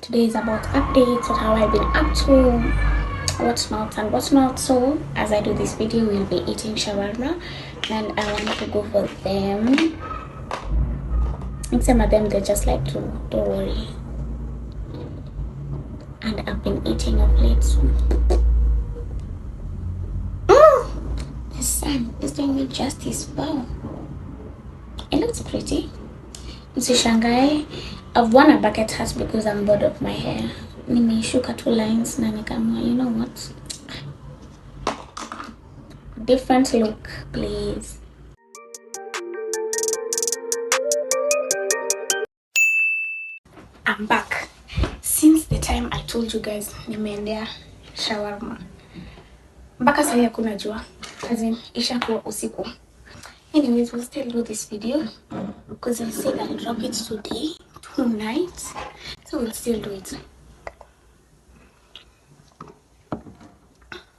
Today is about updates, what have I been up to, what's not and what's not. So as I do this video, we'll be eating shawarma, and I want to go for them. And some of them they just like to, don't worry. And I've been eating of late. So the sun is doing me justice. Wow, it looks pretty. Msishangae, I've worn a bucket hat because I'm bored of my hair. Nimeishuka 2 lines na nikamwa, you know what? Different look, please. I'm back. Since the time I told you guys nimeendea shawarma, mpaka sasa hakuna jua. As in, ishakuwa usiku. Anyways, we'll still do this video because I said I'll drop it today, tonight. So we'll still do it.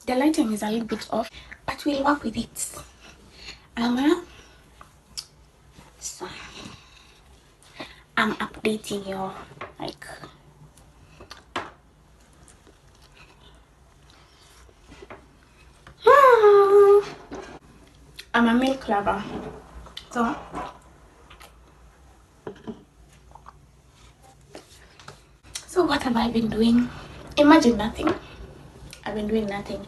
The lighting is a little bit off, but we'll work with it. So I'm updating you, like, I'm a milk lover, so what have I been doing? Imagine nothing. I've been doing nothing.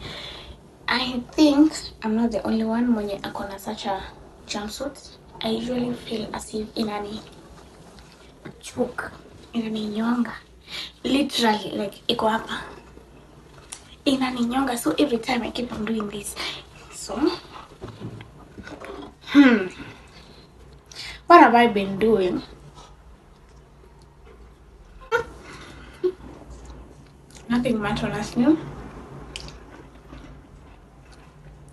I think I'm not the only one mwenye akona such a jumpsuit. I usually feel as if inani choke, inani nyonga, literally, like iko hapa inani nyonga. So every time I keep on doing this. So what have I been doing? Nothing much, honestly.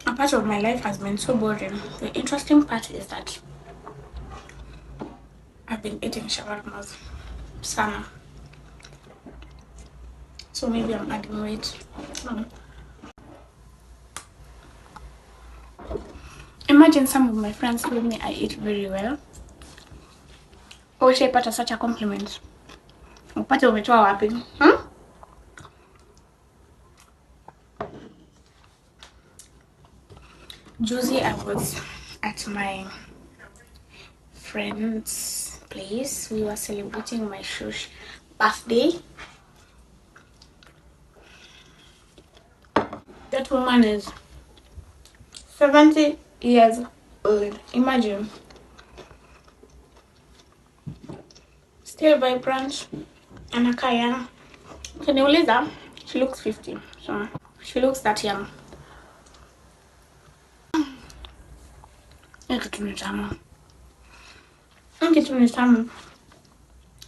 A part of my life has been so boring. The interesting part is that I've been eating shawarmas sana. So maybe I'm adding weight. Imagine some of my friends told me I eat very well. Or should I pata such a compliment? Upate umetoa wapi? Juicy, I was at my friend's place. We were celebrating my shush birthday. That woman is 70 years old. Imagine. Still vibrant. Anakaa young. Ukiniuliza, she looks 50. So she looks that young.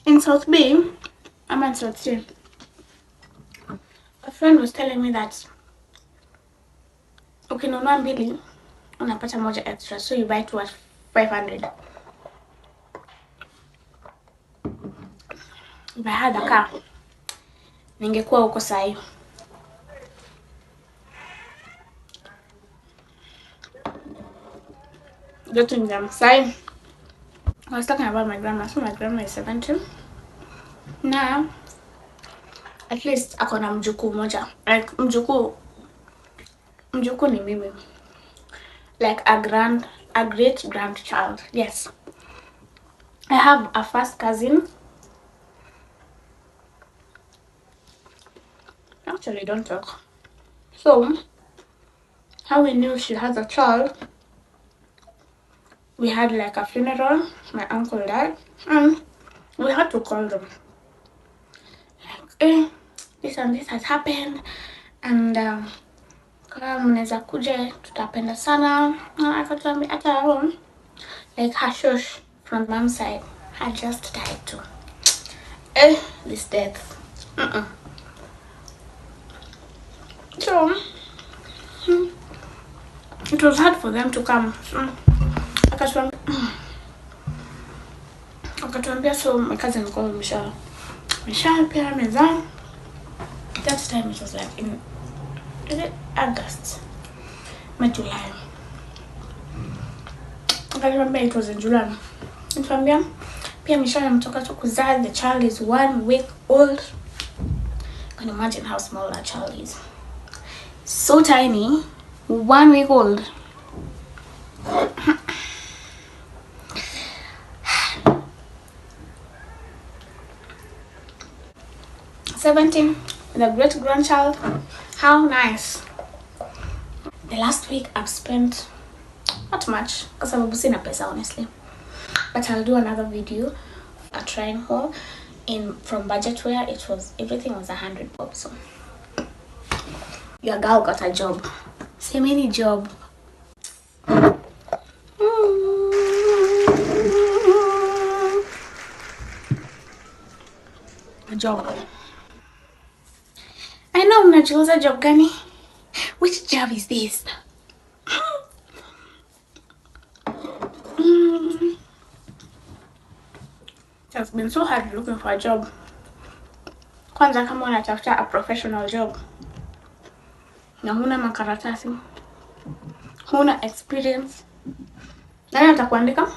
In South Bay, I'm at South Sea. A friend was telling me that ukinunua mbili unapata moja extra, so you buy 2 at 500. If I had a car, ningekuwa huko sahi. Getting them sahi. I was talking about my grandma. So my grandma is 70. Now, at least akona mjukuu moja. Like mjukuu ni mimi. Like a great grandchild. Yes. I have a first cousin. Actually, don't talk. So, how we knew she has a child, we had like a funeral. My uncle died, and we had to call them. Like, this and this has happened, and kama mnaweza kuja tutapenda sana. Akatuambia hata like her shush from mom's side had just died too. This death. So it was hard for them to come. Akatuambia, so my cousin called Michelle pia meza. That time it was like in, is it August? July. Akatuambia it was in July. Akatuambia pia Michelle ametoka tu kuzaa, the child is 1 week old. can imagine how small that child is. So tiny, 1 week old. "17 with a great grandchild. How nice." The last week I've spent not much because I'm sina pesa honestly. But I'll do another video, a trying haul in from budget where everything was 100 bob. So your girl got a job. Same any job. A job. I know mnajiuza job gani. Which job is this? It's been so hard looking for a job. Kwanza kama unatafuta a professional job na huna makaratasi, huna experience, nani atakuandika?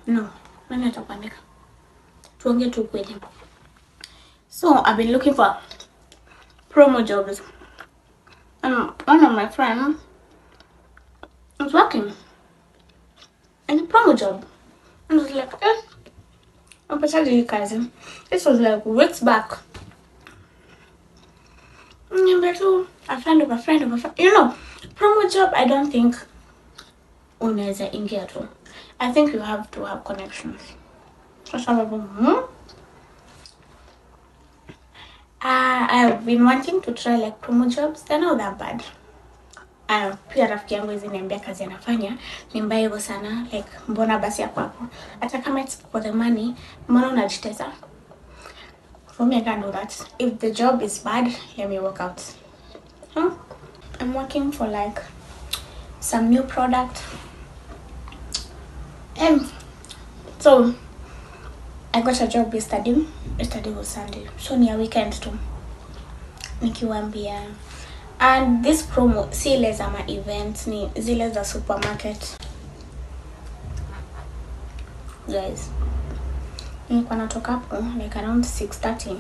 No, nani atakuandika? Tuongee tu kweli. So I've been looking for promo jobs, and one of my friends was working in a promo job, and I was like, I'm particularly cousin. This was like weeks back. A friend of a friend of a friend. You know, promo job, I don't think unaweza ingia tu. I think you have to have connections. I've been wanting to try like promo jobs. They're not that bad. Pia rafiki yangu hizi niambia kazi anafanya ni mbaya hivyo sana, like mbona basi yako hapo, hata kama it's for the money, mbona unajitesa? For me, I can't do that. If the job is bad, let me work out. I'm working for like some new product, and so I got a job yesterday. Yesterday was Sunday, so near weekend too. Nikiwaambia, and this promo si ile za ma events, ni zile za supermarket. Guys, nilikuwa natoka hapo like around 6:30.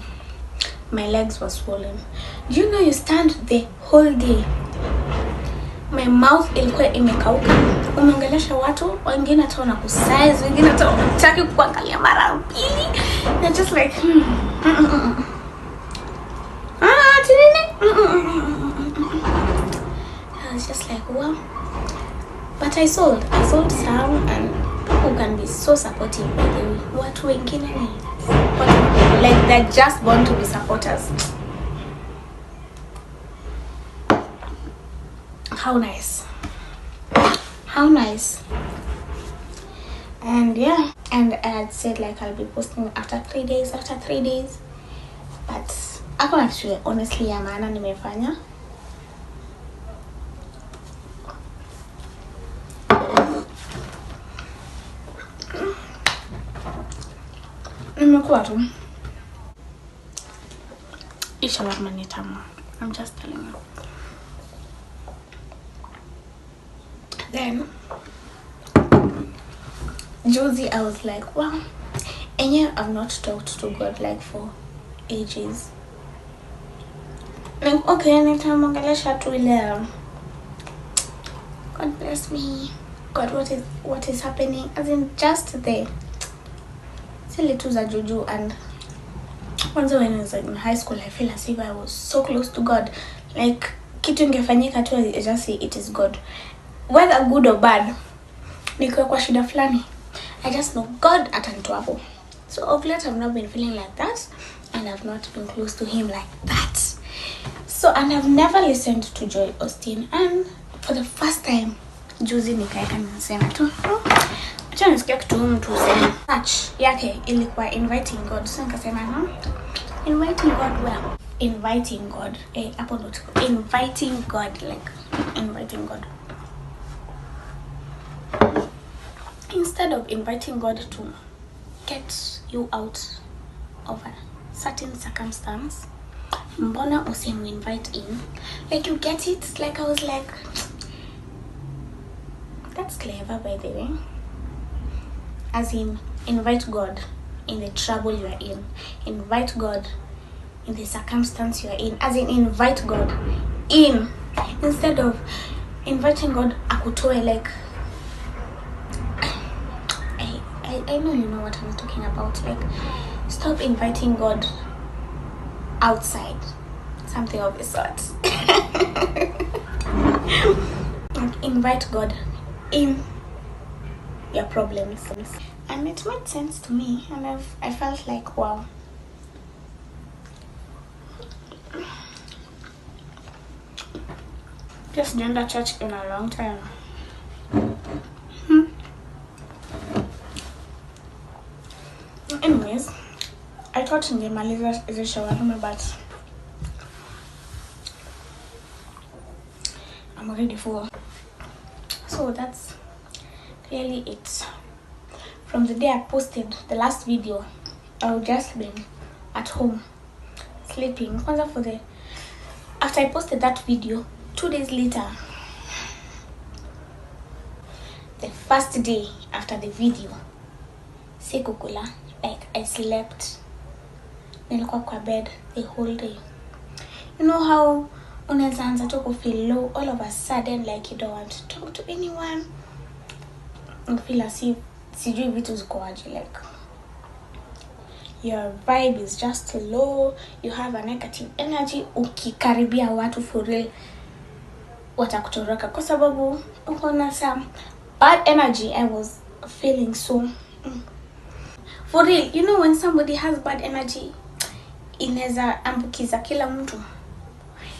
My legs were swollen. Do you know you stand the whole day? My mouth ilikuwa imekauka. Umeongelesha watu, wengine hata wanakusize, wengine hata wanataka kuangalia mara mbili. They're just like I was just like, wow. But I sold some, and people can be so supportive by the way. Watu wengine ni like they're just born to be supporters. How nice. How nice. And yeah, and I had said like I'll be posting after 3 days. But actually honestly ya maana nimefanya. Nimekuwa tu shawarma ni tamu. I'm just telling you. Then Josie, I was like, wow, and yeah, I've not talked to God like for ages. Like, okay, nitamongelesha tu ile, God bless me, God, what is happening, as in just the silly tu za juju. And once when I was in high school, I feel as if I was so close to God, like kitu ingefanyika tu, I just say it is God, whether good or bad. Nikiwa kwa shida fulani, I just know God atanitoa hapo. So of late I've not been feeling like that, and I've not been close to him like that. So, and I've never listened to Joy Austin, and for the first time Josie nikaeka nisema tu, acha nisikia kitu mtu usema touch yake ilikuwa inviting God. So nikasema inviting God where? Inviting God. Hapo ndo inviting God, like inviting God. Instead of inviting God to get you out of a certain circumstance, mbona usimu invite in? Like, you get it? Like, I was like, that's clever by the way. As in, invite God in the trouble you are in. Invite God in the circumstance you're in. As in, invite God in instead of inviting God akutoe. Like, I know you know what I'm talking about. Like, stop inviting God outside, something of the sort. Like, invite God in your problems. And it made sense to me, and I felt like, wow, just joined the church in a long time. Anyways, I thought ningemaliza hizo shawarma, but I'm already full. So that's clearly it. From the day I posted the last video, I've just been at home sleeping. After I posted that video, 2 days later, the first day after the video, sikukula, like I slept. Nilikuwa kwa bed the whole day. You know how unaweza anza tu kufeel low all of a sudden, like you don't want to talk to anyone. You feel as if sijui vitu ziko aje, like your vibe is just low, you have a negative energy. Ukikaribia watu for real watakutoroka kwa sababu uko na some bad energy. I was feeling so for real. You know, when somebody has bad energy, inaweza ambukiza kila mtu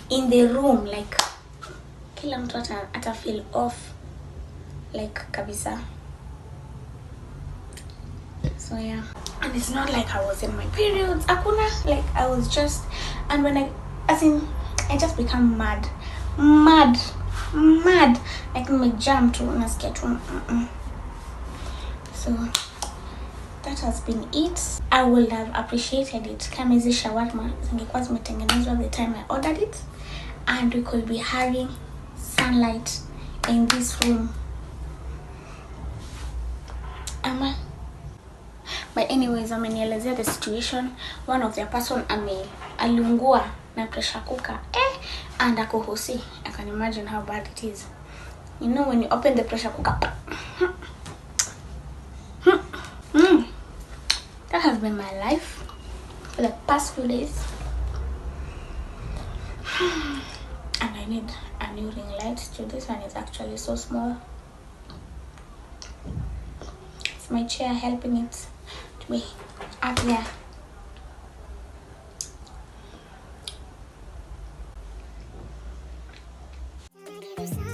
in the room, like kila mtu ata feel off, like kabisa. So yeah, and it's not like I was in my periods, akuna, like I was just, and when I just become mad, like nimejam tu nasikia tu. So that has been it. I would have appreciated it kama hizi shawarma zingekuwa zimetengenezwa the time I ordered it, and we could be having sunlight in this room. But anyways, amenielezea the situation. One of their person aliungua na pressure cooker and akohosi. I can imagine how bad it is. You know, when you open the pressure cooker, that has been my life for the past few days. And I need a new ring light too. This one is actually so small. It's my chair helping it to be up there. Side